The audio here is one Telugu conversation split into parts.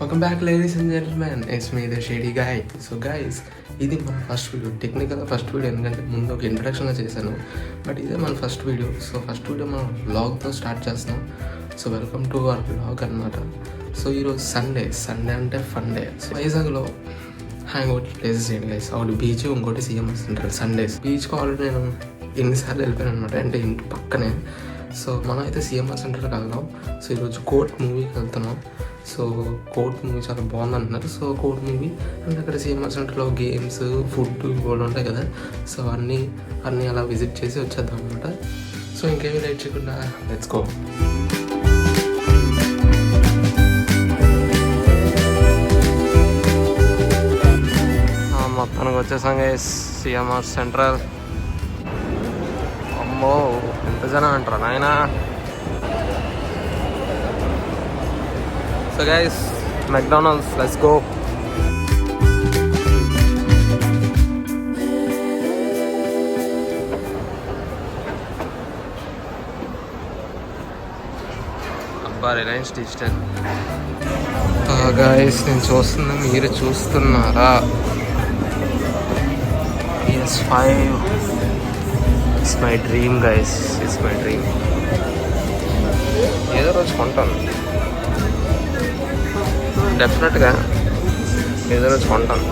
Welcome back ladies and gentlemen, it's me the shady guy. So guys, ఇది మన ఫస్ట్ వీడియో. టెక్నికల్గా ఫస్ట్ వీడియో, ఎందుకంటే ముందు ఒక ఇంట్రడక్షన్లో చేశాను, బట్ ఇదే మన first video. So first video మనం వ్లాగ్తో స్టార్ట్ చేస్తున్నాం. So welcome to our vlog అనమాట. సో ఈరోజు సండే అంటే ఫన్ డే. సో వైజాగ్లో హ్యాంగ్ అవుట్ ప్లేసెస్ ఏంటి గైస్? ఒకటి బీచ్, ఇంకోటి సిఎంఆర్ సెంట్రల్. సండేస్ బీచ్కి ఆల్రెడీ నేను ఎన్నిసార్లు వెళ్ళిపోయాను అనమాట, అంటే ఇంటి పక్కనే. సో మనం అయితే సిఎంఆర్ సెంటర్కి వెళ్దాం. సో ఈరోజు కోర్ట్ మూవీకి వెళ్తున్నాం. సో కోర్ట్ మూవీ చాలా బాగుంది అంటున్నారు. సో కోర్ట్ మూవీ అండ్ అక్కడ సిఎంఆర్ సెంటర్లో గేమ్స్, ఫుడ్ కూడా ఉంటాయి కదా. సో అన్నీ అలా విజిట్ చేసి వచ్చేద్దాం అనమాట. సో ఇంకేమీ లేట్ చేయకుండా లెట్స్ గో. మొత్తానికి వచ్చేసాం గైస్ సిఎంఆర్ సెంట్రల్. అమ్మో ఎంత జనం అంటారా నాయనా. So guys, McDonald's, let's go. అబ్బా, రిలయన్స్ డిజిటల్. గైస్, నేను చూస్తున్నా, మీరు చూస్తున్నారా? PS5. It's my dream guys, it's my dream. ఏదో రోజు కొంటాను, డెఫినెట్గా ఏదో రోజు కొంటాను.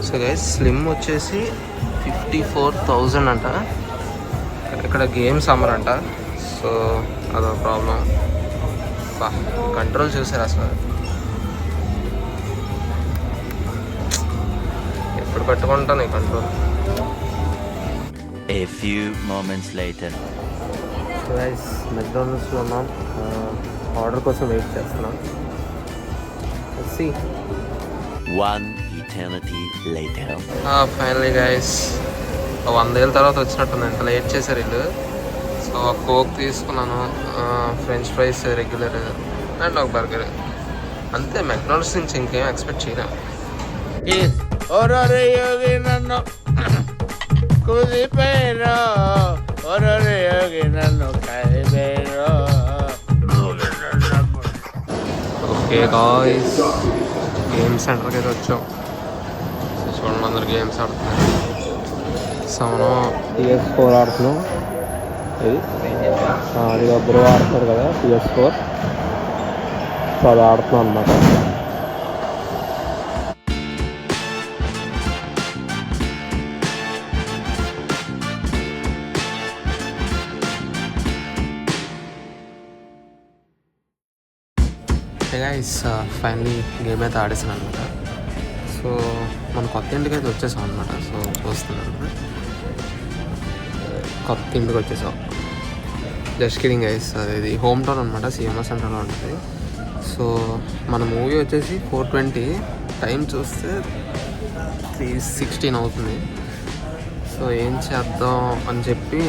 సో గైస్, స్లిమ్ వచ్చేసి 54,000 అంట. ఇక్కడ గేమ్స్ అమ్మరంట. సో అదో ప్రాబ్లం. కంట్రోల్ చూసారు అసలు, ఎప్పుడు పెట్టుకుంటాను ఈ control. A few moments later. So guys, మెక్డానల్డ్స్లో ఉన్నాం. ఆర్డర్ కోసం వెయిట్ చేస్తున్నాం. See. One eternity later. Finally guys, 100 ఏళ్ళ తర్వాత వచ్చినట్టుంది. ఎంత లేట్ చేశారు వీళ్ళు. సో కోక్ తీసుకున్నాను, ఫ్రెంచ్ ఫ్రైస్ రెగ్యులర్ అండ్ ఒక బర్గర్. అంతే, మెక్డానల్డ్స్ నుంచి ఇంకేం ఎక్స్పెక్ట్ చేయలేం. నన్ను కుదిపోయినా నన్ను కలిపోయినా. ఓకే గాయ్స్, గేమ్ సెంటర్కి అయితే వచ్చాం. చూడండి, అందరు గేమ్స్ ఆడుతున్నారు. సో మనం PS4 ఆడుతున్నాం. అది బ్రో ఆడుతారు కదా PS4. సో అది ఆడుతున్నాం అన్నమాట. గైస్, ఫైనలీ గేమ్ అయితే ఆడేసాను అనమాట. సో మన కొత్త ఇంటికి అయితే వచ్చేసాం అనమాట. సో చూస్తున్నాను, కొత్త ఇంటికి వచ్చేసాం. జస్ట్ కిడింగ్ గైస్, అది హోమ్ టౌన్ అనమాట, సిఎంఆర్ సెంటర్లో ఉంటుంది. సో మన మూవీ వచ్చేసి 4:20, టైం చూస్తే 3:16 అవుతుంది. సో ఏం చేద్దాం అని చెప్పి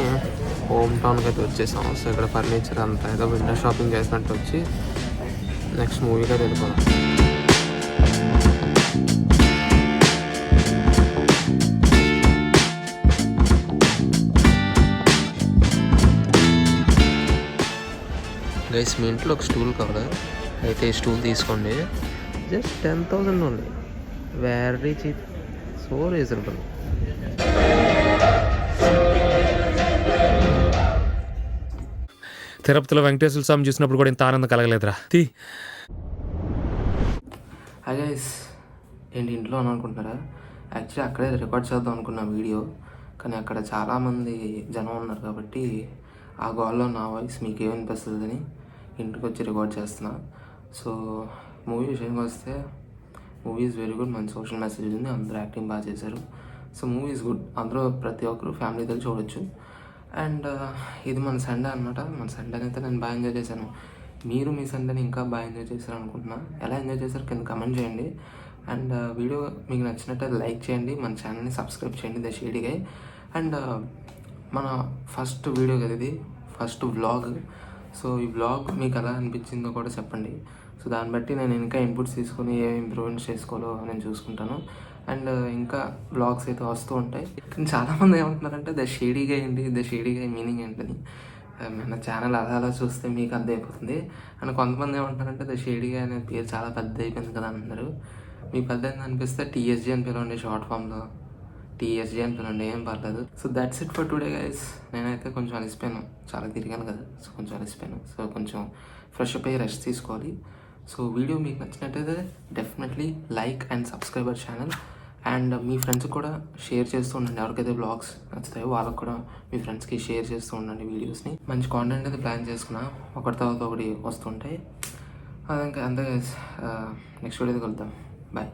హోమ్ టౌన్కి అయితే వచ్చేసాం. సో ఇక్కడ ఫర్నిచర్ అంతా ఏదో విండో షాపింగ్ చేసినట్టు వచ్చి నెక్స్ట్ మూవీకి అయితే వెళ్ళిపోదాం. గైస్, మీ ఇంట్లో ఒక స్టూల్ కావాలి అయితే ఈ స్టూల్ తీసుకోండి. Just 10,000 only, very cheap, so reasonable. తిరుపతిలో వెంకటేశ్వర స్వామి చూసినప్పుడు కూడా ఇంత ఆనందం కలగలేదురా. హాయ్ గైస్, ఏంటి ఇంట్లో అని అనుకుంటున్నారా? యాక్చువల్లీ అక్కడే రికార్డ్ చేద్దాం అనుకున్న వీడియో, కానీ అక్కడ చాలామంది జనం ఉన్నారు కాబట్టి ఆ గోల్లో నా వాయిస్ మీకు ఏమనిపిస్తుందని ఇంటికి వచ్చి రికార్డ్ చేస్తున్నా. సో మూవీ విషయానికి వస్తే మూవీ ఈజ్ వెరీ గుడ్. మంచి సోషల్ మెసేజ్ ఉంది, అందరూ యాక్టింగ్ బాగా చేశారు. సో మూవీ ఈజ్ గుడ్, అందరూ ప్రతి ఒక్కరు ఫ్యామిలీతో చూడొచ్చు. అండ్ ఇది మన సండే అనమాట. మన సండేని అయితే నేను బాగా ఎంజాయ్ చేశాను. మీరు మీ సండేని ఇంకా బాగా ఎంజాయ్ చేశారు అనుకుంటున్నా. ఎలా ఎంజాయ్ చేశారు కింద కమెంట్ చేయండి. అండ్ వీడియో మీకు నచ్చినట్టు లైక్ చేయండి, మన ఛానల్ని సబ్స్క్రైబ్ చేయండి, ద షేడీ గాయ్. అండ్ మన ఫస్ట్ వీడియో కదా ఇది, ఫస్ట్ వ్లాగ్. సో ఈ వ్లాగ్ మీకు ఎలా అనిపించిందో కూడా చెప్పండి. సో దాన్ని బట్టి నేను ఇంకా ఇన్పుట్స్ తీసుకొని ఏ ఇంప్రూవ్మెంట్స్ చేసుకోవాలో నేను చూసుకుంటాను. అండ్ ఇంకా బ్లాగ్స్ అయితే వస్తూ ఉంటాయి. కానీ చాలామంది ఏమంటున్నారంటే ద షేడీగా ఏంటి, ద షేడీగా మీనింగ్ ఏంటని. మన ఛానల్ అలా చూస్తే మీకు అర్థమైపోతుంది. అండ్ కొంతమంది ఏమంటున్నారంటే ద షేడీగా అనే పేరు చాలా పెద్ద అయిపోయింది కదా అంటున్నారు. మీకు పెద్ద అనిపిస్తే టీఎస్జీ అని పిలవండి, షార్ట్ ఫామ్లో టీఎస్జీ అని పిలవండి, ఏం పర్లేదు. So that's it for today guys. నేనైతే కొంచెం అలసిపోయాను, చాలా తిరిగాను కదా, సో కొంచెం అలసిపోయాను. సో కొంచెం ఫ్రెష్ అప్ అయ్యి రెస్ట్ తీసుకోవాలి. సో వీడియో మీకు నచ్చినట్టయితే definitely like and subscribe our channel. And మీ ఫ్రెండ్స్కి కూడా షేర్ చేస్తూ ఉండండి. ఎవరికైతే బ్లాగ్స్ నచ్చుతాయో వాళ్ళకి కూడా మీ ఫ్రెండ్స్కి షేర్ చేస్తూ ఉండండి వీడియోస్ని. మంచి కాంటెంట్ అయితే ప్లాన్ చేసుకున్నా, ఒకటి తర్వాత ఒకటి వస్తుంటాయి. అది ఇంకా అంతే గైస్. నెక్స్ట్ వీడియోకి కలుద్దాం. బాయ్.